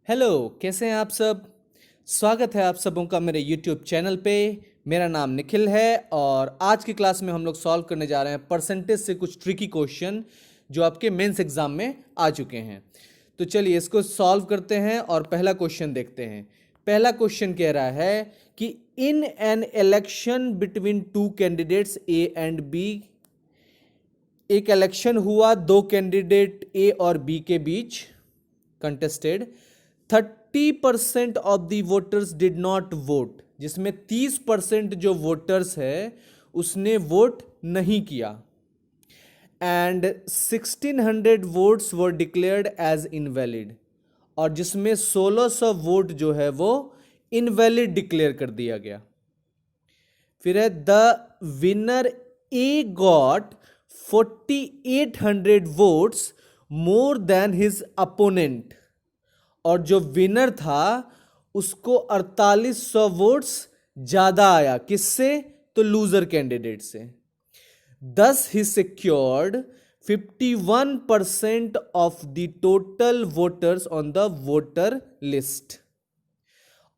Hello, कैसे हैं आप सब। स्वागत है आप सबों का मेरे YouTube चैनल पे। मेरा नाम निखिल है और आज की क्लास में हम लोग सॉल्व करने जा रहे हैं परसेंटेज से कुछ ट्रिकी क्वेश्चन जो आपके मेंस एग्जाम में आ चुके हैं। तो चलिए इसको सॉल्व करते हैं और पहला क्वेश्चन देखते हैं। पहला क्वेश्चन कह रहा है कि in an election between two candidates A and B, एक इलेक्शन हुआ दो कैंडिडेट ए और बी के बीच contested. 30% of the voters did not vote, जिसमें 30% जो वोटर्स है उसने वोट नहीं किया। And 1600 votes were declared as invalid, और जिसमें 1600 वोट जो है वो इनवैलिड डिक्लेयर कर दिया गया। फिर है the winner A got 4800 votes more than his opponent, और जो विनर था उसको 4800 वोट्स ज्यादा आया। किससे? तो लूजर कैंडिडेट से। Thus he secured 51% of the total voters on the voter list,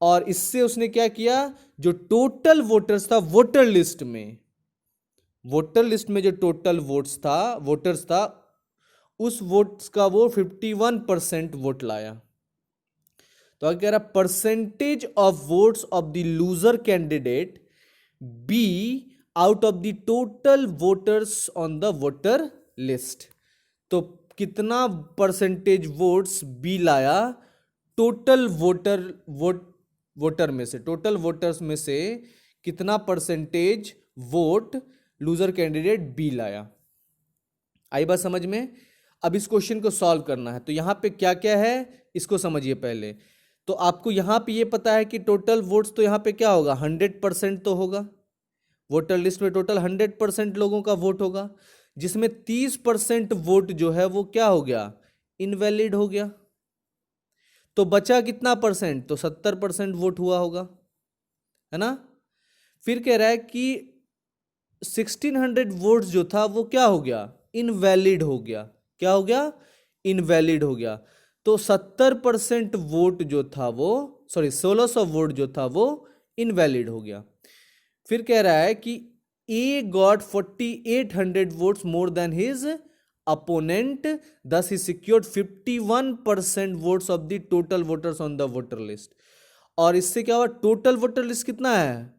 और इससे उसने क्या किया, जो टोटल वोटर्स था वोटर लिस्ट में, जो टोटल वोटर्स था उस वोट्स का वो 51% वोट लाया। तो क्या कह रहा, percentage of votes of the loser candidate B out of the total voters on the voter list. तो कितना परसेंटेज वोट्स बी लाया टोटल वोटर में से, टोटल वोटर्स में से कितना percentage vote loser candidate B लाया। आई बात समझ में। अब इस क्वेश्चन को सॉल्व करना है, तो यहां पे क्या क्या है इसको समझिए पहले। तो आपको यहां पे ये पता है कि टोटल वोट्स तो यहां पे क्या होगा, 100% तो होगा। वोटर लिस्ट में टोटल 100% लोगों का वोट होगा, जिसमें 30% वोट जो है वो क्या हो गया, इनवैलिड हो गया। तो बचा कितना परसेंट, तो 70% वोट हुआ होगा, है ना। फिर कह रहा है कि 1600 वोट्स जो था वो क्या हो गया, इनवैलिड हो गया। क्या हो गया, इनवैलिड हो गया। तो 70% वोट जो था वो, 1600 वोट जो था वो इनवैलिड हो गया। फिर कह रहा है कि A got 4800 votes more than his opponent, thus he secured 51% votes of the total voters on the voter list. और इससे क्या हुआ, टोटल वोटर लिस्ट कितना है,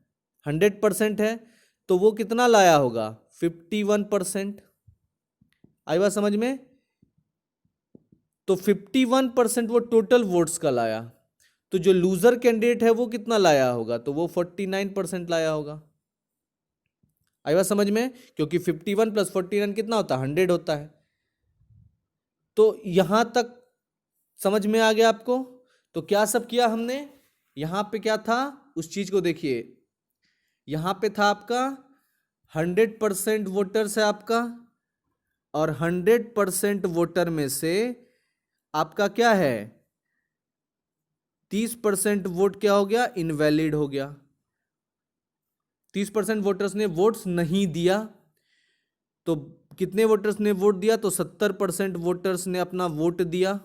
100% है, तो वो कितना लाया होगा, 51%। आई बात समझ में। तो 51% वो टोटल वोट्स का लाया, तो जो लूजर कैंडिडेट है वो कितना लाया होगा, तो वो 49% लाया होगा। आई बात समझ में, क्योंकि 51 + 49 कितना होता है, 100 होता है। तो यहां तक समझ में आ गया आपको। तो क्या सब किया हमने, यहां पे क्या था उस चीज को देखिए। यहां पे था आपका 100% वोटर्स है आपका, और 100% वोटर में से आपका क्या है, 30% वोट क्या हो गया, इनवैलिड हो गया। 30% वोटर्स ने वोट्स नहीं दिया। तो कितने वोटर्स ने वोट दिया, तो 70% वोटर्स ने अपना वोट दिया।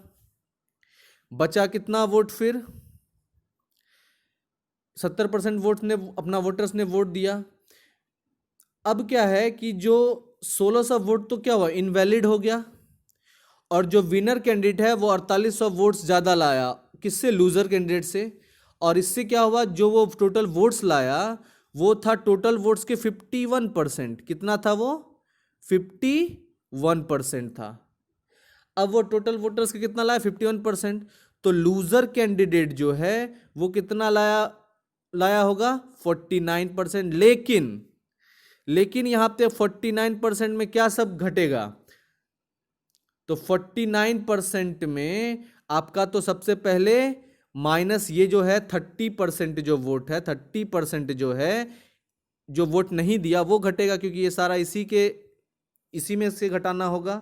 बचा कितना वोट फिर, 70% वोट ने अपना वोटर्स ने वोट दिया। अब क्या है कि जो 1600 वोट तो क्या हुआ, इनवैलिड हो गया, और जो विनर कैंडिडेट है वो 4800 वोट्स ज्यादा लाया, किससे, लूजर कैंडिडेट से। और इससे क्या हुआ, जो वो टोटल वोट्स लाया वो था टोटल वोट्स के 51%। कितना था वो, 51% था। अब वो टोटल वोटर्स के कितना लाया, 51%। तो लूजर कैंडिडेट जो है वो कितना लाया होगा, 49%। लेकिन यहां पे 49% में क्या सब घटेगा, तो 49% में आपका तो सबसे पहले माइनस ये जो है 30% जो वोट है, 30% जो है जो वोट नहीं दिया वो घटेगा, क्योंकि ये सारा इसी में से घटाना होगा,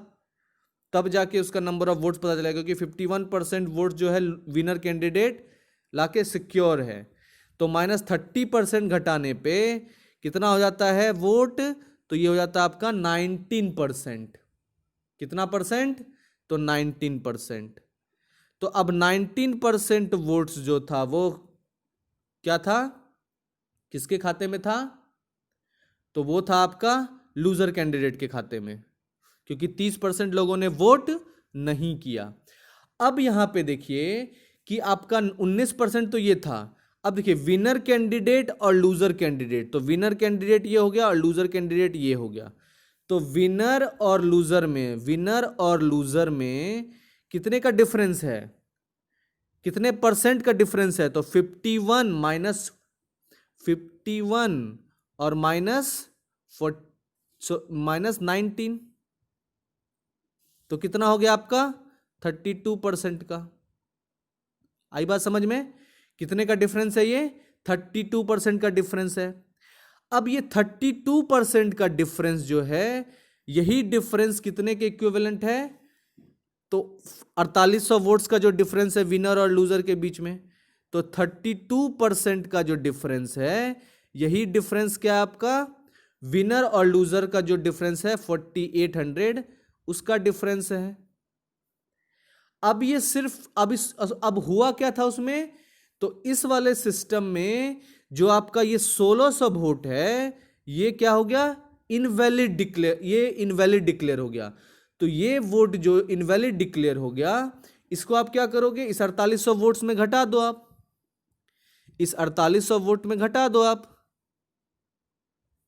तब जाके उसका नंबर ऑफ वोट्स पता चलेगा। क्योंकि 51% वोट जो है विनर कैंडिडेट लाके सिक्योर है, तो -30% घटाने पे कितना हो जाता है वोट, तो ये हो जाता है आपका 19%। कितना परसेंट, तो 19%। तो अब 19% वोट्स जो था वो क्या था, किसके खाते में था, तो वो था आपका लूजर कैंडिडेट के खाते में, क्योंकि 30% लोगों ने वोट नहीं किया। अब यहां पे देखिए कि आपका 19% तो ये था। अब देखिए विनर कैंडिडेट और लूजर कैंडिडेट, तो विनर कैंडिडेट ये हो गया और लूजर कैंडिडेट ये हो गया। तो विनर और लूजर में कितने का डिफरेंस है, कितने परसेंट का डिफरेंस है, तो 51 माइनस 51 और माइनस 19, तो कितना हो गया आपका 32% का। आई बात समझ में, कितने का डिफरेंस है ये, 32% का डिफरेंस है। अब ये 32% का डिफरेंस जो है, यही डिफरेंस कितने के इक्विवेलेंट है, तो 4800 वोट्स का जो डिफरेंस है विनर और लूजर के बीच में, तो 32% का जो डिफरेंस है, यही डिफरेंस क्या है आपका, विनर और लूजर का जो डिफरेंस है 4800, उसका डिफरेंस है। अब ये सिर्फ अब हुआ क्या था उसमें, तो इस वाले सिस्टम में जो आपका ये 1600 वोट है, ये क्या हो गया, इनवैलिड डिक्लेयर हो गया। तो ये वोट जो इनवैलिड डिक्लेयर हो गया, इसको आप क्या करोगे, इस 4800 वोट्स में घटा दो आप, इस 4800 वोट में घटा दो आप।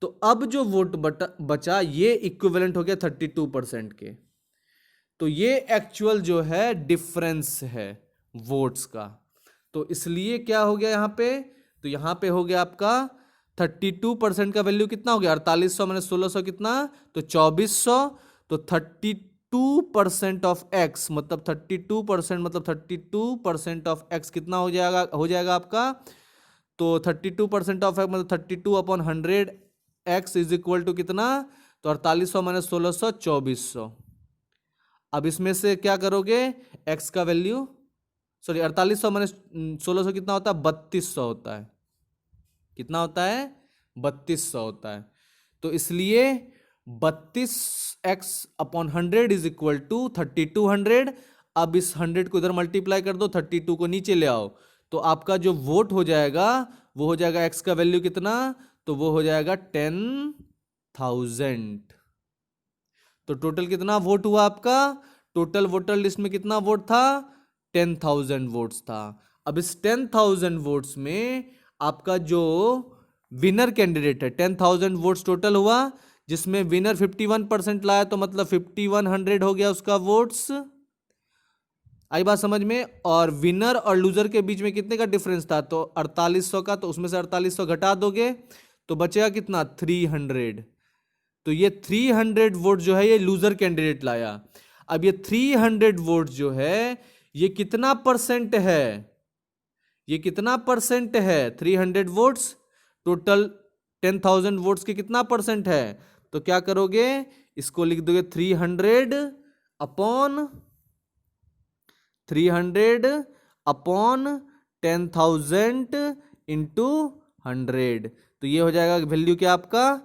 तो अब जो वोट बचा ये इक्विवेलेंट हो गया 32% के। तो ये एक्चुअल जो है डिफरेंस है वोट्स का। तो इसलिए क्या हो गया यहां पे, तो यहां पे हो गया आपका 32% का वैल्यू कितना हो गया, 4800 माइनस 1600 कितना, तो 2400। तो 32% ऑफ एक्स मतलब 32% मतलब 32% ऑफ एक्स कितना हो जाएगा आपका, तो 32% ऑफ एक्स मतलब 32/100 एक्स इज इक्वल टू कितना, तो 4800 माइनस 1600 2400। अब इसमें से क्या करोगे, x का वैल्यू, सॉरी 4800 माइनस 1600 कितना होता है, 3200 होता है, कितना होता है, 3200 होता है। तो इसलिए 32x/100 इज इक्वल टू 3200। अब इस 100 को इधर मल्टीप्लाई कर दो, 32 को नीचे ले आओ, तो आपका जो वोट हो जाएगा वो हो जाएगा x का वैल्यू कितना, तो वो हो जाएगा 10,000। तो टोटल कितना वोट हुआ आपका, टोटल वोटर लिस्ट में कितना वोट था, 10,000 वोट्स था। अब इस 10,000 वोट्स में आपका जो विनर कैंडिडेट है, 10,000 वोट्स टोटल हुआ, जिसमें विनर 51% लाया, तो मतलब 5100 हो गया उसका वोट्स। आई बात समझ में। और विनर और लूजर के बीच में कितने का डिफरेंस था, तो 4800 का, तो उसमें से 4800 घटा दोगे तो बचेगा कितना, 300। तो ये 300 वोट जो है ये लूजर कैंडिडेट लाया। अब ये 300 वोट जो है ये कितना परसेंट है, ये कितना परसेंट है, 300 वोट्स टोटल 10,000 वोट्स के कितना परसेंट है, तो क्या करोगे, इसको लिख दोगे 300 अपॉन 10,000 इंटू 100। तो ये हो जाएगा वैल्यू क्या आपका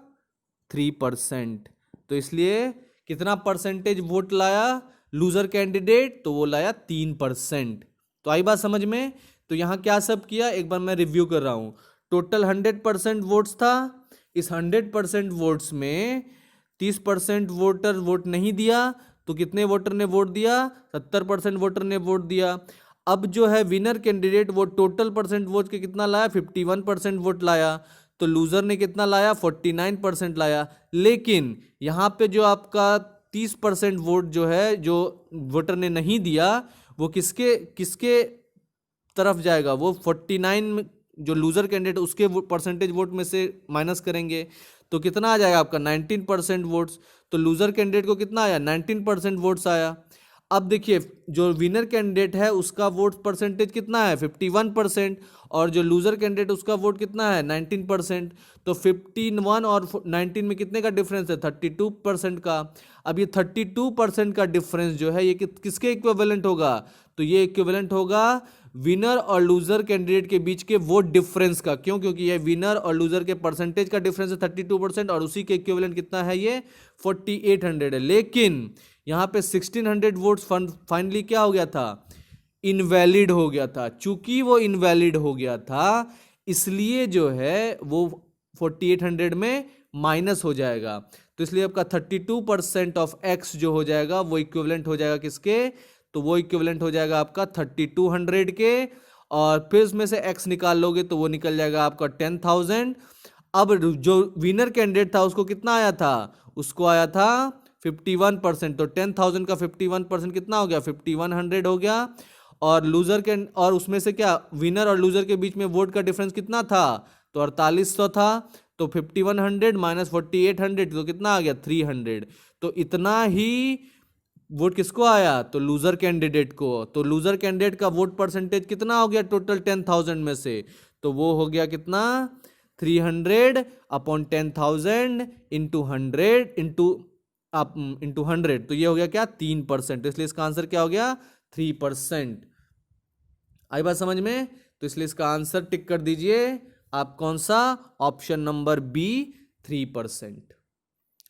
3%। तो इसलिए कितना परसेंटेज वोट लाया लूजर कैंडिडेट, तो वो लाया 3%। तो आई बात समझ में। तो यहां क्या सब किया, एक बार मैं रिव्यू कर रहा हूं। टोटल 100% वोट्स था, इस 100% वोट्स में 30% वोटर वोट नहीं दिया, तो कितने वोटर ने वोट दिया, 70% वोटर ने वोट दिया। अब जो है विनर कैंडिडेट वो टोटल परसेंट वोट के कितना लाया, 51% वोट लाया, तो लूजर ने कितना लाया, 49% लाया। लेकिन यहां पे जो आपका 30% वोट जो है जो वोटर ने नहीं दिया, वो किसके किसके तरफ जाएगा, वो 49 जो लूजर कैंडिडेट उसके परसेंटेज वोट में से माइनस करेंगे, तो कितना आ जाएगा आपका 19% वोट्स। तो लूजर कैंडिडेट को कितना आया, 19% वोट्स आया। अब देखिए जो विनर कैंडिडेट है उसका वोट परसेंटेज कितना है, 51%, और जो लूजर कैंडिडेट उसका वोट कितना है, 19%। तो 51 और 19 में कितने का डिफरेंस है, 32% का। अब ये 32% का डिफरेंस जो है ये किसके इक्विवेलेंट होगा, तो ये इक्विवेलेंट होगा विनर और लूजर कैंडिडेट के बीच के वोट डिफरेंस का। क्यों, क्योंकि ये विनर और लूजर के परसेंटेज का डिफरेंस है 32%, और उसी के इक्विवेलेंट कितना है, ये 4800 है। लेकिन यहाँ पे 1600 वोट्स फाइनली क्या हो गया था, इनवैलिड हो गया था। चूंकि वो इनवैलिड हो गया था इसलिए जो है वो 4800 में माइनस हो जाएगा। तो इसलिए आपका 32% ऑफ एक्स जो हो जाएगा वो इक्विवेलेंट हो जाएगा किसके, तो वो इक्विवेलेंट हो जाएगा आपका 3200 के। और फिर उसमें से एक्स निकाल लोगे तो वो निकल जाएगा आपका 10,000। अब जो विनर कैंडिडेट था उसको कितना आया था, उसको आया था 51%। तो 10,000 का 51% कितना हो गया, 5100 हो गया। और लूजर के, और उसमें से क्या विनर और लूजर के बीच में वोट का डिफरेंस कितना था, तो 4800 था। तो 5100 माइनस 4800 तो कितना आ गया 300। तो इतना ही वोट किसको आया, तो लूजर कैंडिडेट को। तो लूजर कैंडिडेट का वोट परसेंटेज कितना हो गया टोटल 10,000 में से, तो वो हो गया कितना 300 अपॉन 10,000 इंटू 100 इंटू 100। तो ये हो गया क्या 3%। तो इसलिए इसका आंसर क्या हो गया 3%। आई बात समझ में, तो इसलिए इसका आंसर टिक कर दीजिए आप कौन सा, ऑप्शन नंबर बी 3%।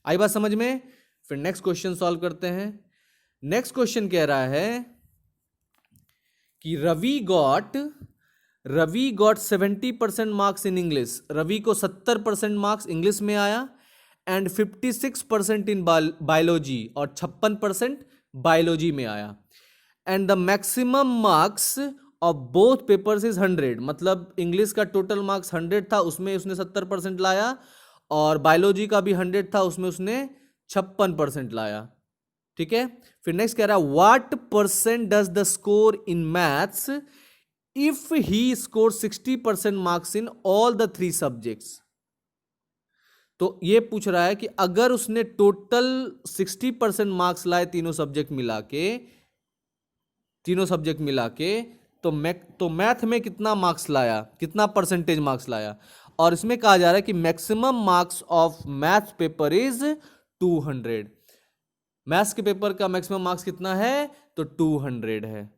आई बात समझ में। फिर नेक्स्ट क्वेश्चन सॉल्व करते हैं। नेक्स्ट क्वेश्चन कह रहा है कि Ravi got 70% marks in English. Ravi को 70% मार्क्स इंग्लिश में आया एंड 56% इन बायोलॉजी, और 56% बायोलॉजी में आया। And the maximum marks of both papers is 100। मतलब इंग्लिश का टोटल मार्क्स 100 था, उसमें उसने 70% लाया, और बायोलॉजी का भी 100 था, उसमें उसने 56% लाया। ठीक है। फिर नेक्स्ट कह रहा है what percent does the score in maths if he score 60% marks in all the 3 subjects. तो ये पूछ रहा है कि अगर उसने टोटल 60% मार्क्स लाए तीनों सब्जेक्ट मिला के, तो मैथ में कितना मार्क्स लाया, कितना परसेंटेज मार्क्स लाया। और इसमें कहा जा रहा है कि maximum marks of math paper is 200। Maths के पेपर का मैक्सिमम मार्क्स कितना है, तो 200 है।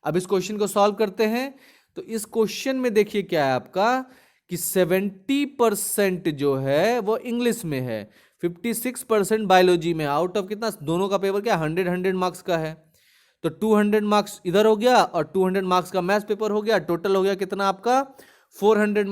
अब इस क्वेश्चन को सॉल्व करते हैं। तो इस क्वेश्चन में देखिए क्या है आपका कि 70% जो है वो इंग्लिश में है, 56% बायोलॉजी में। आउट ऑफ कितना, दोनों का पेपर क्या 100 मार्क्स का है। तो 200 मार्क्स इधर हो गया और 200 मार्क्स का मैथ्स पेपर हो गया। टोटल हो गया कितना आपका 400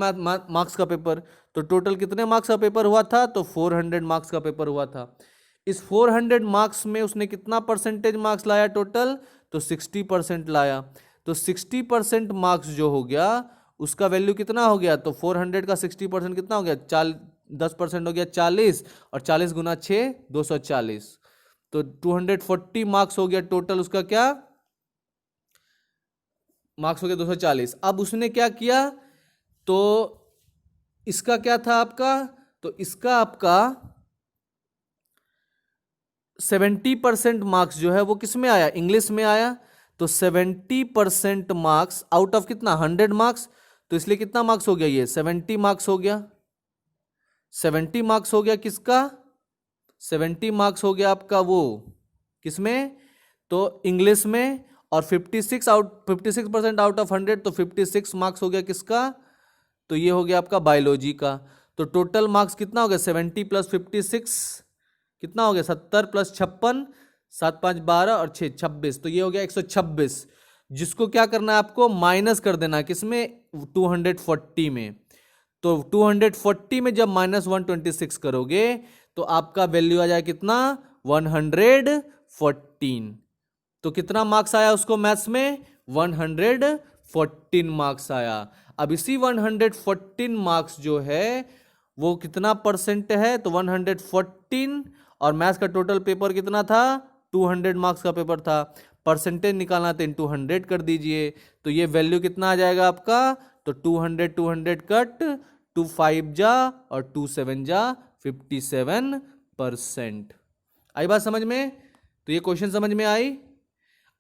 मार्क्स का पेपर। तो टोटल कितने मार्क्स का पेपर हुआ था, तो 400 मार्क्स का पेपर हुआ था। इस 400 मार्क्स में उसने कितना परसेंटेज मार्क्स लाया टोटल, तो 60% लाया। तो 60% मार्क्स जो हो गया उसका वैल्यू कितना हो गया, तो 400 का 60% कितना हो गया 10% हो गया 40, और 40 गुना 6 240। तो 240 मार्क्स हो गया टोटल, उसका क्या मार्क्स हो गया 240। अब उसने क्या किया, तो इसका क्या था आपका, तो इसका आपका 70% मार्क्स जो है वो किस में आया, इंग्लिश में आया। तो 70% मार्क्स आउट ऑफ कितना 100 मार्क्स, तो इसलिए कितना मार्क्स हो गया, ये 70 मार्क्स हो गया। 70 मार्क्स हो गया किसका, 70 मार्क्स हो गया आपका वो किसमें, तो इंग्लिश में। और 56% आउट ऑफ 100, तो 56 मार्क्स हो गया किसका, तो ये हो गया आपका बायोलॉजी का। तो टोटल मार्क्स कितना हो गया 70 प्लस 56 कितना हो गया 70 प्लस 56, 7 5 12 और 6 26। तो ये हो गया 126, जिसको क्या करना है आपको माइनस कर देना किसमें 240 में। तो 240 में जब -126 करोगे तो आपका वैल्यू आ जाए कितना 114। तो कितना मार्क्स आया उसको मैथ्स में 114 मार्क्स आया। अब इसी 114 मार्क्स जो है वो कितना परसेंट है, तो 114, और मैथ्स का टोटल पेपर कितना था 200 मार्क्स का पेपर था। परसेंटेज निकालना तो इंटू 100 कर दीजिए, तो ये वैल्यू कितना आ जाएगा आपका, तो 200 कट 2 5 जा और 2 7 जा 57%। आई बात समझ में, तो ये क्वेश्चन समझ में आई।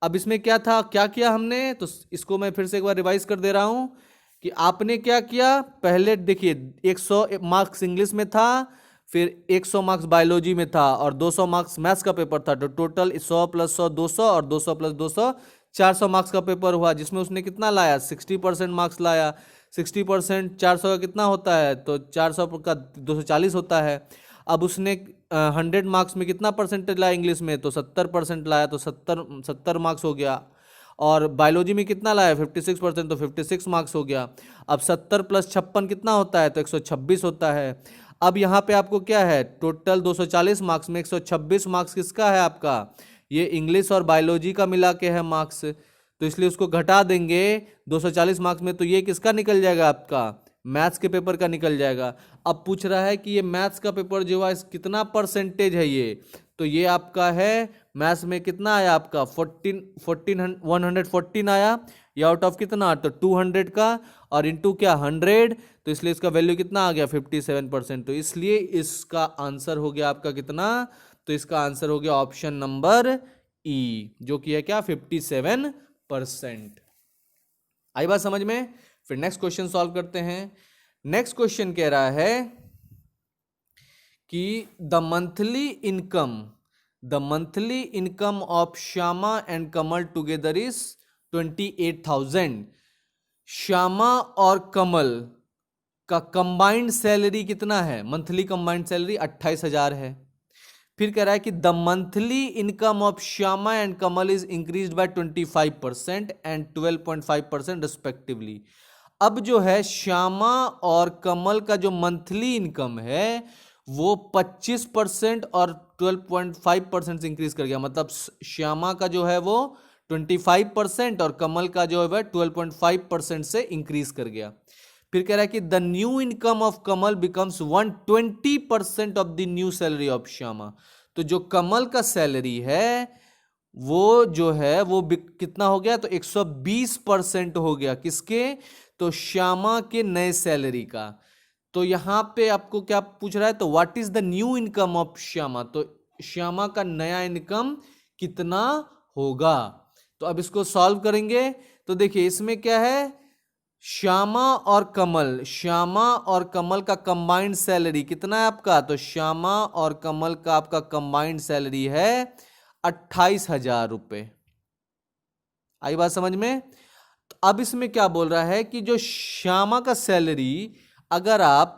अब इसमें क्या था, क्या किया हमने, तो इसको मैं फिर से एक बार रिवाइज कर दे रहा हूं कि आपने क्या किया। पहले देखिए 100 मार्क्स इंग्लिश में था, फिर 100 मार्क्स बायोलॉजी में था, और 200 मार्क्स मैथ्स का पेपर था। तो टोटल 100 प्लस 100 200, और 200 प्लस 200 400 मार्क्स का पेपर हुआ, जिसमें उसने कितना लाया 60% मार्क्स लाया। 60% 400 का कितना होता है, तो 400 का 240 होता है। अब उसने 100 मार्क्स में कितना परसेंटेज लाया इंग्लिश में, तो 70% लाया, तो 70 मार्क्स हो गया। और बायोलॉजी में कितना लाया 56%, तो 56 मार्क्स हो गया। अब 70 + 56 कितना होता है, तो 126 होता है। अब यहाँ पे आपको क्या है, टोटल 240 मार्क्स में 126 मार्क्स किसका है आपका, ये इंग्लिश और बायोलॉजी का मिला के है मार्क्स, तो इसलिए उसको घटा देंगे 240 मार्क्स में, तो ये किसका निकल जाएगा आपका, मैथ्स के पेपर का निकल जाएगा। अब पूछ रहा है कि ये मैथ्स का पेपर जो है कितना परसेंटेज है ये, तो ये आपका है मैथ्स में कितना आया आपका 114 आया, ये आउट ऑफ कितना, तो 200 का, और इंटू क्या 100, तो इसलिए इसका वैल्यू कितना आ गया 57%, तो इसलिए इसका आंसर हो गया आपका कितना, तो इसका आंसर हो गया ऑप्शन नंबर ई, जो कि है क्या 57%। आई बात समझ में। फिर नेक्स्ट क्वेश्चन सॉल्व करते हैं। नेक्स्ट क्वेश्चन कह रहा है कि the monthly income of Shyama and Kamal together is 28,000। Shyama और कमल का कंबाइंड सैलरी कितना है, मंथली कंबाइंड सैलरी 28,000 है। फिर कह रहा है कि the monthly income of Shyama and Kamal is increased by 25% and 12.5% respectively. अब जो है श्यामा और कमल का जो मंथली इनकम है वो 25% और 12.5% से इंक्रीज कर गया, मतलब श्यामा का जो है वो 25% और कमल का जो है 12.5% से इंक्रीज कर गया। फिर कह रहा है कि the new income of Kamal becomes 120% of the new salary of Shyama. तो जो कमल का सैलरी है वो जो है वो कितना हो गया, तो 120% हो गया किसके, तो श्यामा के नए सैलरी का। तो यहां पे आपको क्या पूछ रहा है, तो what is the new income of Shyama, तो श्यामा का नया इनकम कितना होगा। तो अब इसको सॉल्व करेंगे, तो देखिए इसमें क्या है, श्यामा और कमल का कंबाइंड सैलरी कितना है आपका, तो श्यामा और कमल का आपका कंबाइंड सैलरी है 28,000 रुपए। आई बात समझ में। तो अब इसमें क्या बोल रहा है कि जो श्यामा का सैलरी अगर आप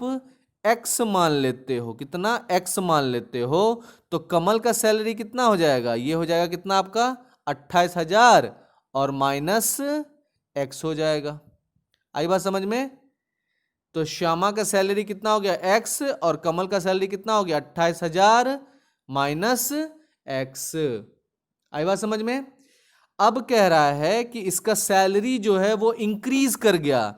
x मान लेते हो, कितना x मान लेते हो, तो कमल का सैलरी कितना हो जाएगा, ये हो जाएगा कितना आपका 28,000 और माइनस x हो जाएगा। आई बात समझ में। तो श्यामा का सैलरी कितना हो गया x और कमल का सैलरी कितना हो गया 28,000 माइनस x। आई बात समझ में। अब कह रहा है कि इसका सैलरी जो है वो इंक्रीज कर गया,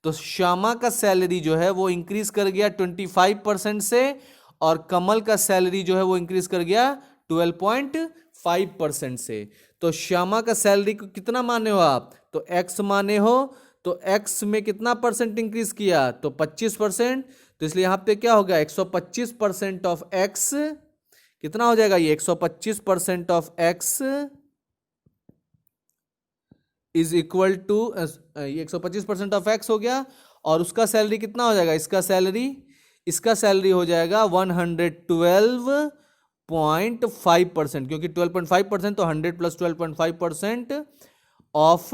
तो श्यामा का सैलरी जो है वो इंक्रीज कर गया 25% से, और कमल का सैलरी जो है वो इंक्रीज कर गया 12.5% से। तो श्यामा का सैलरी को कितना माने हो आप, तो x माने हो, तो x में कितना परसेंट इंक्रीज किया, तो 25%, तो इसलिए यहां पे क्या होगा 125% ऑफ x, कितना हो जाएगा ये 125% of x is equal to 125% of x हो गया, और उसका सैलरी कितना हो जाएगा, इसका सैलरी हो जाएगा 112.5%, क्योंकि 12.5% तो 100 + 12.5% ऑफ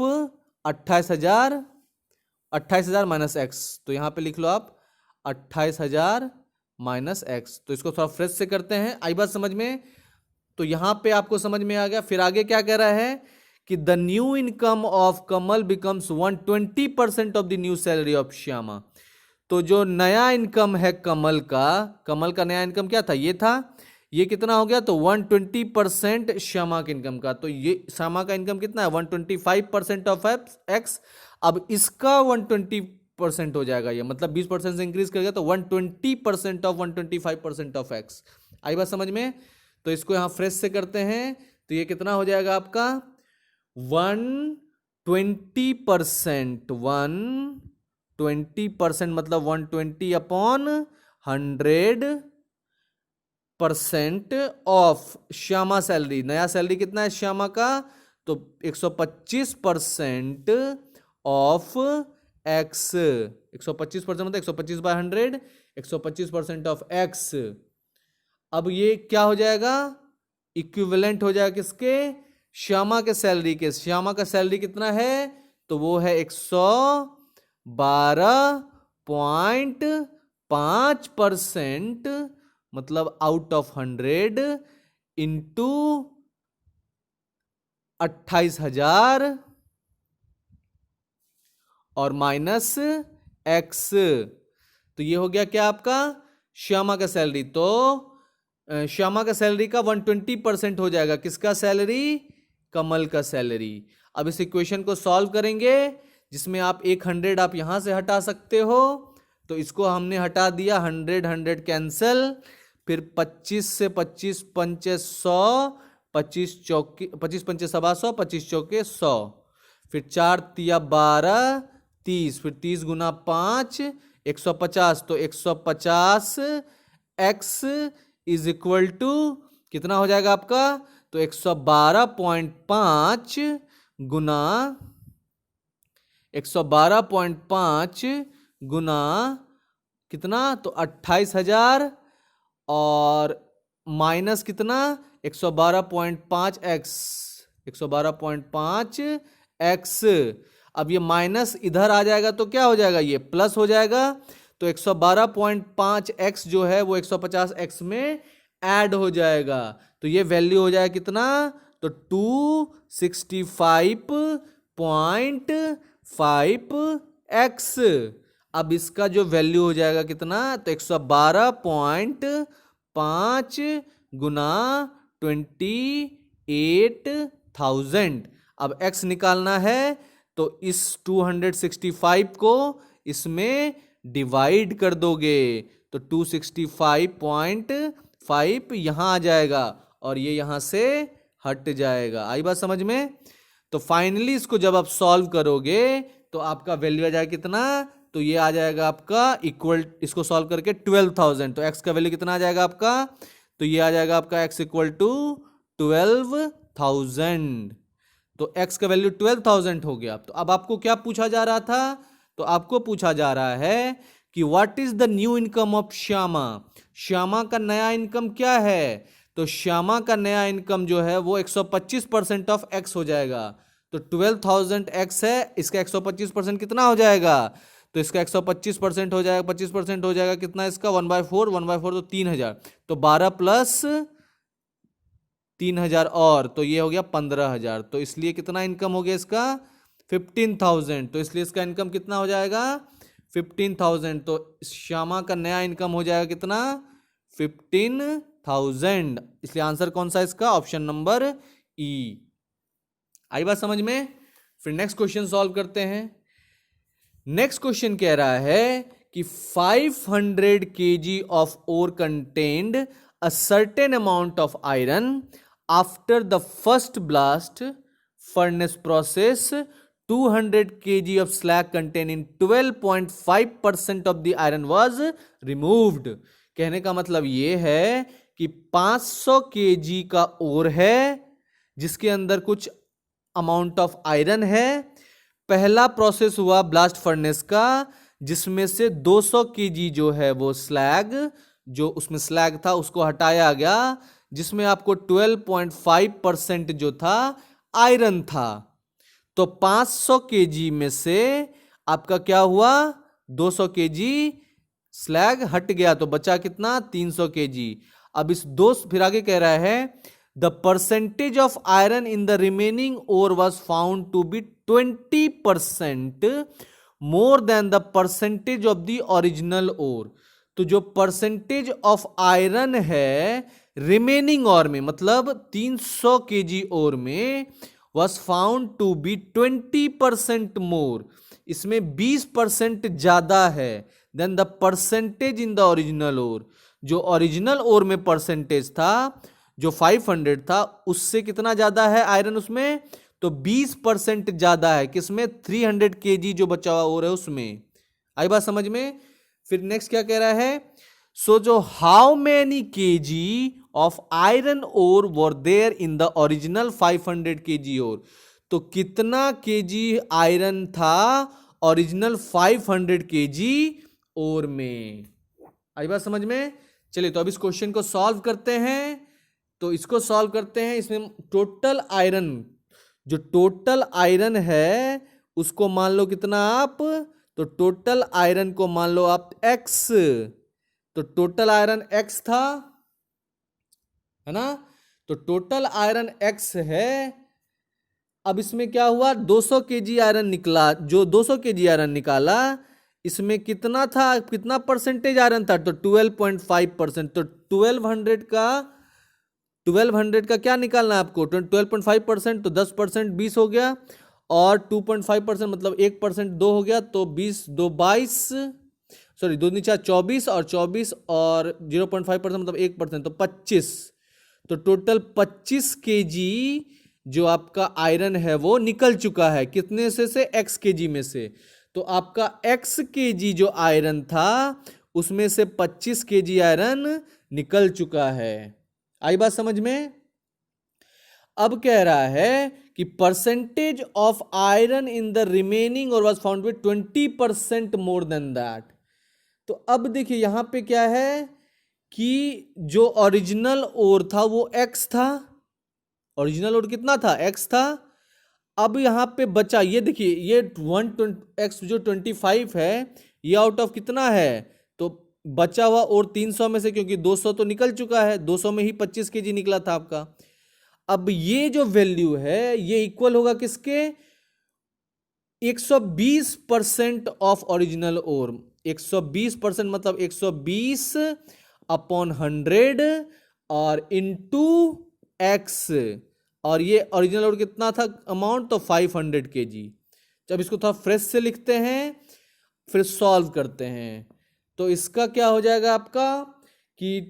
28,000 माइनस x, तो यहां पे लिख लो आप 28,000 माइनस x। तो इसको थोड़ा फ्रेश से करते हैं, आई बात समझ में। तो यहां पे आपको समझ में आ गया। फिर आगे क्या कह रहा है कि the new income of Kamal becomes 120% of the new salary of Shyama. तो जो नया इनकम है कमल का नया इनकम क्या था, ये कितना हो गया, तो 120% श्यामा के इनकम का। तो ये श्यामा का इनकम कितना है 125% ऑफ x, अब इसका 120% हो जाएगा, ये मतलब 20% से इंक्रीज कर गया, तो 120% ऑफ 125% ऑफ x। आई बात समझ में। तो इसको यहां फ्रेश से करते हैं, तो ये कितना हो जाएगा आपका 120% मतलब 120/100% ऑफ श्यामा सैलरी। नया सैलरी कितना है श्यामा का, तो 125% ऑफ x, 125% मतलब 125/100, 125% ऑफ x। अब ये क्या हो जाएगा, इक्विवेलेंट हो जाएगा किसके, श्यामा के सैलरी के। श्यामा का सैलरी कितना है, तो वो है 112.5%, मतलब आउट ऑफ 100 इंटू 28,000 और माइनस एक्स। तो ये हो गया क्या आपका श्यामा का सैलरी। तो श्यामा का सैलरी का 120% हो जाएगा। किसका सैलरी? कमल का सैलरी। अब इस इक्वेशन को सॉल्व करेंगे जिसमें आप 100 आप यहां से हटा सकते हो, तो इसको हमने हटा दिया, 100 100 कैंसिल, फिर 25 से 25 पंचे 100, 25 चौके 25 पंचे 125, 25 चौके 100, फिर 4 तिया 12, 30, फिर 30 गुना 5 150। तो 150 एक्स इज इक्वल टू कितना हो जाएगा आपका? तो 112.5 गुना 112.5 गुना कितना? तो 28,000 और माइनस कितना? 112.5 एक्स, 112.5 एक्स। अब ये माइनस इधर आ जाएगा तो क्या हो जाएगा? ये प्लस हो जाएगा। तो 112.5 एक्स जो है वो 150 एक्स में ऐड हो जाएगा। तो ये वैल्यू हो जाएगा कितना? तो 265.5 एक्स। अब इसका जो वैल्यू हो जाएगा कितना? तो 112.5 गुना 28,000। अब x निकालना है तो इस 265 को इसमें डिवाइड कर दोगे तो 265.5 यहां आ जाएगा और ये यहां से हट जाएगा। आई बात समझ में? तो फाइनली इसको जब आप सॉल्व करोगे तो आपका वैल्यू आ जाएगा कितना? तो ये आ जाएगा आपका इक्वल, इसको सॉल्व करके 12,000। तो x का वैल्यू कितना आ जाएगा आपका? तो ये आ जाएगा आपका x इक्वल टू 12,000। तो x का वैल्यू 12,000 हो गया। तो अब आपको क्या पूछा जा रहा था? तो आपको पूछा जा रहा है कि what is the new income of Shyama. Shyama का नया इनकम क्या है? तो श्यामा का नया इनकम जो है वो 125% ऑफ x हो जाएगा। तो 12,000 x है, इसका 125% कितना हो जाएगा? तो इसका 125% हो जाएगा, 25% हो जाएगा कितना इसका? 1/4, 1/4 तो 3,000, तो 12 प्लस 3,000 और तो ये हो गया 15,000। तो इसलिए कितना इनकम हो गया इसका? 15,000। तो इसलिए इसका इनकम कितना हो जाएगा? 15,000। तो श्यामा का नया इनकम हो जाएगा कितना? 15,000। इसलिए आंसर कौन सा इसका? ऑप्शन नंबर ई। आई बात समझ में? फिर नेक्स्ट क्वेश्चन सॉल्व करते हैं। नेक्स्ट क्वेश्चन कह रहा है कि 500 kg of ore contained a certain amount of iron after the first blast furnace process 200 kg of slag contained in 12.5% of the iron was removed। कहने का मतलब ये है कि 500 kg का ओर है जिसके अंदर कुछ अमाउंट ऑफ आयरन है। पहला प्रोसेस हुआ ब्लास्ट फर्नेस का जिसमें से 200 kg जो है वो स्लैग, जो उसमें स्लैग था उसको हटाया गया, जिसमें आपको 12.5% जो था आयरन था। तो 500 kg में से आपका क्या हुआ? 200 kg स्लैग हट गया तो बचा कितना? 300 kg। अब इस दो फिर आगे कह रहा है the percentage of iron in the remaining ore was found to be 20% more than the percentage of the original ore. तो जो परसेंटेज ऑफ आयरन है रिमेनिंग ओर में, मतलब 300 kg ओर में, was found to be 20% more, इसमें 20% ज्यादा है than the percentage in the original ore. जो ओरिजिनल ओर में परसेंटेज था जो 500 था उससे कितना ज्यादा है आयरन उसमें? तो 20% ज्यादा है। किसमें? 300 kg जो बचा हुआ ओर है उसमें। आई बात समझ में? फिर नेक्स्ट क्या कह रहा है? सो जो how many kg of iron ore were there in the original 500 kg ore. तो कितना kg आयरन था ओरिजिनल 500 kg ओर में। आई बात समझ में? चलिए तो अब इस क्वेश्चन को सॉल्व करते हैं। तो इसको सॉल्व करते हैं। इसमें टोटल आयरन, जो टोटल आयरन है उसको मान लो कितना आप? तो टोटल आयरन को मान लो आप x। तो टोटल आयरन x था, है ना? तो टोटल आयरन x है अब इसमें क्या हुआ, 200 केजी आयरन निकला, जो 200 केजी आयरन निकाला इसमें कितना था, कितना परसेंटेज आयरन था, तो 12.5%। तो 1200 का क्या निकालना है आपको, 12.5%, तो 10% 20 हो गया, और 2.5% मतलब 1% 2 हो गया, तो 20 2 22, सॉरी 2 नीचा 24, और 24 और 0.5% मतलब 1%, तो 25। तो टोटल 25 केजी जो आपका आयरन है वो निकल चुका है, कितने से एक्स केजी में से। तो आपका एक्स केजी जो आयरन था उसमें से 25 केजी आयरन निकल चुका है। आई बात समझ में। अब कह रहा है कि percentage of iron in the remaining ore was found with 20% more than that. तो अब देखिए यहां पे क्या है कि जो ओरिजिनल ओर था वो एक्स था, ओरिजिनल ओर कितना था, एक्स था। अब यहां पे बचा, ये देखिए ये 120 एक्स जो 25 है, ये आउट ऑफ कितना है, तो बचा हुआ और 300 में से, क्योंकि 200 तो निकल चुका है, 200 में ही 25 केजी निकला था आपका। अब ये जो वैल्यू है ये इक्वल होगा किसके, 120% ऑफ ओरिजिनल ओर। 120% मतलब 120 अपॉन 100 और इनटू एक्स, और ये ओरिजिनल ओर कितना था अमाउंट, तो 500 केजी। जब इसको थोड़ा फ्रेश से लिखते हैं फिर सॉल्व करते हैं, तो इसका क्या हो जाएगा आपका कि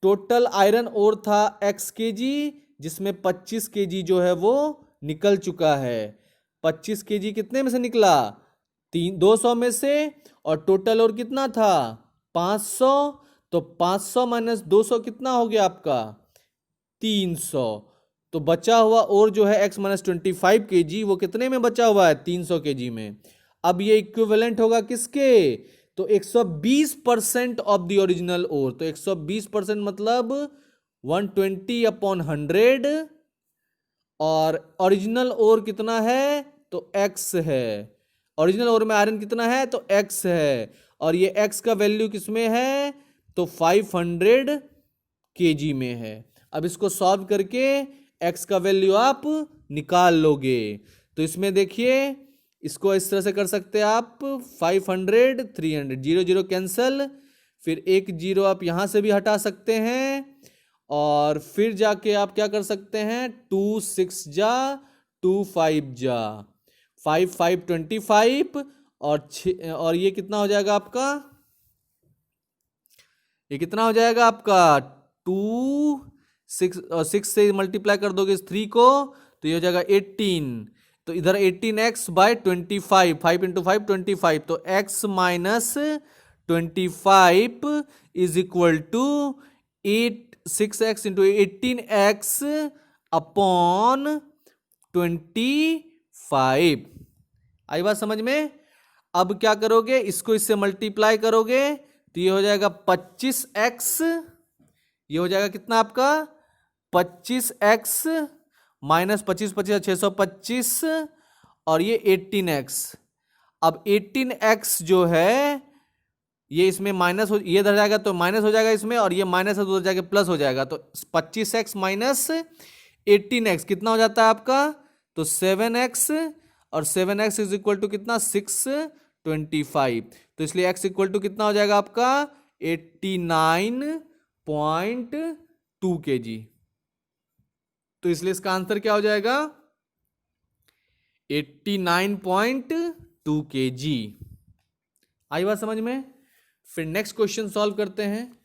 टोटल आयरन ओर था एक्स केजी, जिसमें 25 केजी जो है वो निकल चुका है। 25 केजी कितने में से निकला, 200 में से, और टोटल और कितना था 500। तो 500 माइनस 200 कितना हो गया आपका 300। तो बचा हुआ और जो है x माइनस 25 केजी वो कितने में बचा हुआ है, 300 केजी में। अब ये इक्विवेलेंट होगा किसके, तो 120% ऑफ द ओरिजिनल ओर। तो 120% मतलब 120 अपॉन 100, और ओरिजिनल ओर कितना है, तो x है। ओरिजिनल ओर में आयरन कितना है, तो x है, और ये x का वैल्यू किसमें है, तो 500 केजी में है। अब इसको सॉल्व करके x का वैल्यू आप निकाल लोगे। तो इसमें देखिए इसको इस तरह से कर सकते हैं आप, 500 300 0 0 कैंसल, फिर एक जीरो आप यहां से भी हटा सकते हैं, और फिर जाके आप क्या कर सकते हैं, 2 6 जा 2 5 जा 5 5 25, और ये कितना हो जाएगा आपका, ये कितना हो जाएगा आपका 2 6 से मल्टीप्लाई कर दोगे इस 3 को, तो ये हो जाएगा 18। तो इधर 18x बाय 25, 5 इंटू 5 25, तो x minus 25 is equal to 6x into 18x upon 25। आई बात समझ में। अब क्या करोगे, इसको इससे मल्टीप्लाई करोगे तो ये हो जाएगा 25x, ये हो जाएगा कितना आपका 25x माइनस 25 25 625, और ये 18x। अब 18x जो है ये इसमें माइनस हो, ये इधर जाएगा तो माइनस हो जाएगा इसमें, और ये माइनस है तो उधर जाके प्लस हो जाएगा। तो 25x माइनस 18x कितना हो जाता है आपका, तो 7x, और 7x इज इक्वल टू कितना 625। तो इसलिए x इक्वल टू कितना हो जाएगा आपका 89.2 kg। तो इसलिए इसका आंसर क्या हो जाएगा 89.2 kg। आई बात समझ में। फिर नेक्स्ट क्वेश्चन सॉल्व करते हैं।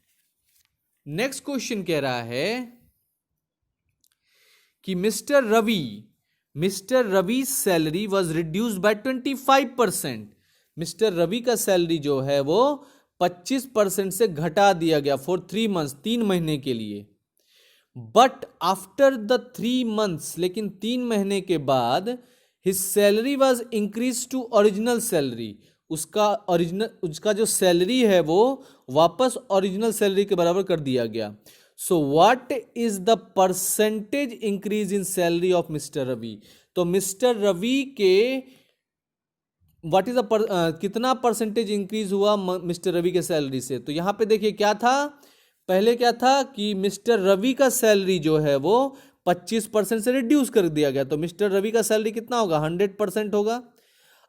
नेक्स्ट क्वेश्चन कह रहा है कि Mister Ravi salary was reduced by 25%। Mister Ravi का सैलरी जो है वो 25% से घटा दिया गया फॉर 3 मंथ्स, 3 महीने के लिए। बट आफ्टर द 3 मंथ्स, लेकिन 3 महीने के बाद his salary was increase to original salary. उसका जो सैलरी है वो वापस ओरिजिनल सैलरी के बराबर कर दिया गया। So what is the percentage increase in salary of Mister Ravi. तो मिस्टर रवि के व्हाट इज द कितना परसेंटेज इंक्रीज हुआ मिस्टर रवि के सैलरी से। तो यहां पे देखिए क्या था, पहले क्या था कि मिस्टर रवि का सैलरी जो है वो 25% से रिड्यूस कर दिया गया, तो मिस्टर रवि का सैलरी कितना होगा, 100% होगा।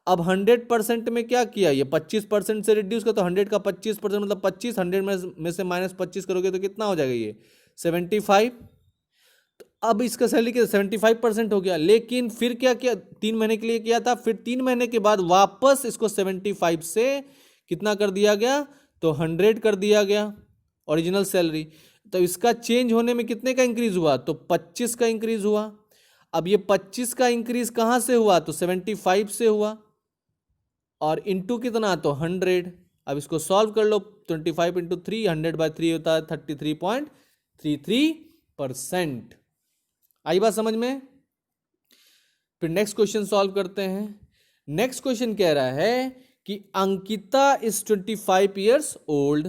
अब 100% में क्या किया, ये 25% से रिड्यूस कर, तो 100 का 25% मतलब 25, 100 में से -25 करोगे तो कितना हो जाएगा, ये 75। तो अब इसका सैलरी क्या 75% हो गया, लेकिन फिर क्या किया, 3 महीने के लिए किया था, फिर 3 महीने के बाद वापस इसको 75 से कितना कर दिया गया, तो 100 कर दिया गया ओरिजिनल सैलरी। तो इसका चेंज होने में कितने का इंक्रीज हुआ, तो 25 का इंक्रीज हुआ। अब ये 25 का इंक्रीज कहां से हुआ, तो 75 से हुआ, और इंटू कितना, तो 100। अब इसको सॉल्व कर लो, 25 इंटू 3, 100/3 होता है 33.33%। आई बात समझ में। फिर नेक्स्ट क्वेश्चन सॉल्व करते हैं। नेक्स्ट क्वेश्चन कह रहा है कि Ankita is 25 years old,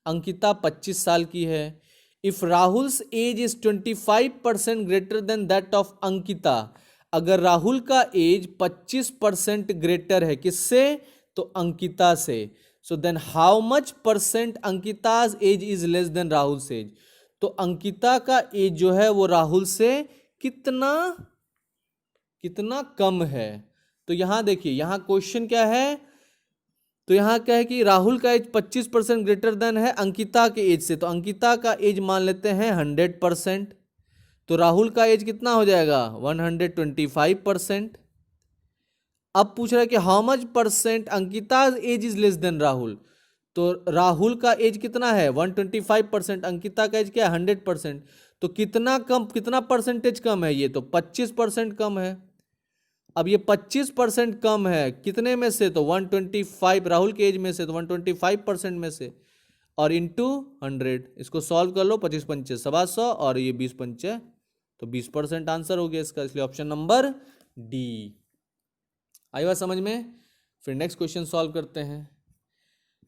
Ankita 25 साल की है। If Rahul's age is 25% greater than that of Ankita, अगर राहुल का एज 25% ग्रेटर है किससे, तो अंकिता से, so then how much percent Ankita's age is less than Rahul age, तो अंकिता का एज जो है वो राहुल से कितना कितना कम है। तो यहां देखिए, यहां क्वेश्चन क्या है, तो यहां क्या है कि राहुल का एज 25% ग्रेटर देन है अंकिता के एज से, तो अंकिता का एज मान लेते हैं 100%, तो राहुल का एज कितना हो जाएगा 125%। अब पूछ रहा है कि how much percent Ankita age is less than Rahul, तो राहुल का एज कितना है 125%, अंकिता का एज क्या है 100%, तो कितना कम, कितना परसेंटेज कम है, ये तो 25% कम है। अब ये 25% कम है कितने में से, तो 125 राहुल के एज में से, तो 125% में से, और इंटू 100, इसको सॉल्व कर लो, 25 पंचे 700 और ये 20 पंचे, तो 20% आंसर हो गया इसका, इसलिए ऑप्शन नंबर डी। आई बात समझ में। फिर नेक्स्ट क्वेश्चन सॉल्व करते हैं।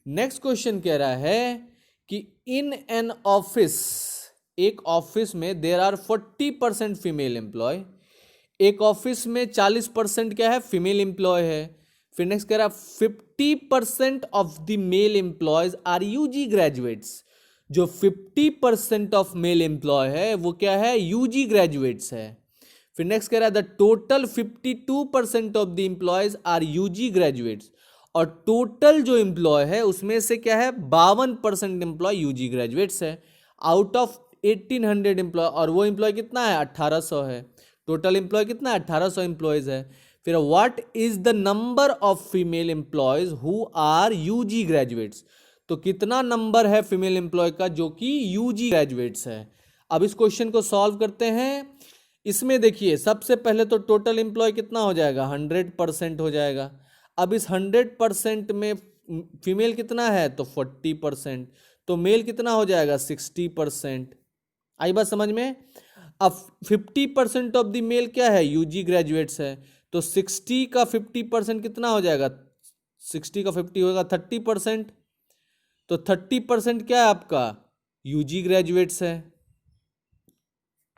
नेक्स्ट क्वेश्चन कह रहा है कि इन एन ऑफिस, एक ऑफिस में देयर आर 40% फीमेल एम्प्लॉय, एक ऑफिस में 40% क्या है, फीमेल एम्प्लॉय है। फिर नेक्स्ट कह रहा है 50% of the male employees are UG graduates, जो 50% ऑफ मेल एम्प्लॉय है वो क्या है, यूजी ग्रेजुएट्स है। फिर नेक्स्ट कह रहा है the total 52% of the employees are UG graduates, और टोटल जो एम्प्लॉय है उसमें से क्या है 52% एम्प्लॉय यूजी ग्रेजुएट्स है, आउट ऑफ 1800 एम्प्लॉय, और वो एम्प्लॉय कितना है 1800 है, टोटल एम्प्लॉय कितना है 1800 एम्प्लॉयज है। फिर what is the number of female employees who are UG graduates, तो कितना नंबर है फीमेल एम्प्लॉय का जो कि यूजी ग्रेजुएट्स है। अब इस क्वेश्चन को सॉल्व करते हैं। इसमें देखिए सबसे पहले तो टोटल एम्प्लॉय कितना हो जाएगा 100% हो जाएगा। अब इस 100% में फीमेल कितना है, तो 40%, तो मेल कितना हो जाएगा 60%। आई बात समझ में। अब 50% ऑफ द मेल क्या है, यूजी ग्रेजुएट्स है, तो 60 का 50% कितना हो जाएगा, 60 का 50 होगा 30%, तो 30% क्या है आपका यूजी ग्रेजुएट्स है,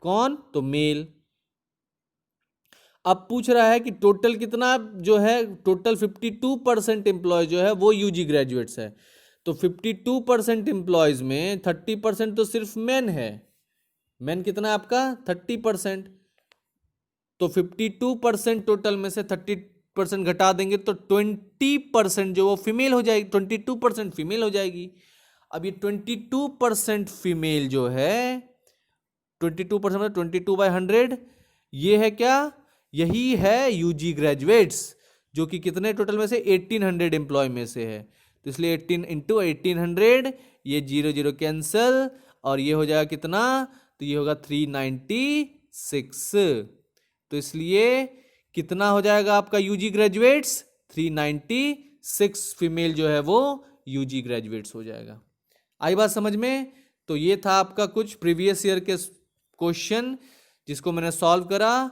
कौन, तो मेल। अब पूछ रहा है कि टोटल कितना जो है, टोटल 52% एम्प्लॉय जो है वो यूजी ग्रेजुएट्स है, तो 52% एम्प्लॉयज में 30% तो सिर्फ मेन है, मेन कितना है आपका 30%, तो 52% टोटल में से 30% घटा देंगे तो 20% जो वो फीमेल हो जाएगी, 22% फीमेल हो जाएगी। अब ये 22% फीमेल जो है 22% मतलब 22/100, ये है क्या, यही है यूजी ग्रेजुएट्स, जो कि कितने टोटल में से 1800 एम्प्लॉय में से है, तो इसलिए 18 इंटू 1800, ये 0 0 कैंसल, और ये हो जाएगा कितना, तो ये होगा 396, तो इसलिए कितना हो जाएगा आपका यूजी ग्रेजुएट्स 396 फीमेल जो है वो यूजी ग्रेजुएट्स हो जाएगा। आई बात समझ में। तो ये था आपका कुछ प्रीवियस ईयर के क्वेश्चन जिसको मैंने सॉल्व करा,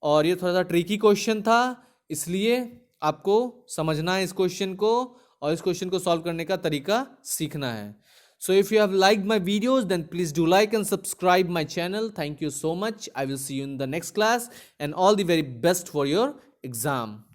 और ये थोड़ा सा ट्रिकी क्वेश्चन था, इसलिए आपको समझना है इस क्वेश्चन को, और इस क्वेश्चन को सॉल्व करने का तरीका सीखना है। So if you have liked my videos, then please do like and subscribe my channel. Thank you so much. I will see you in the next class, and all the very best for your exam.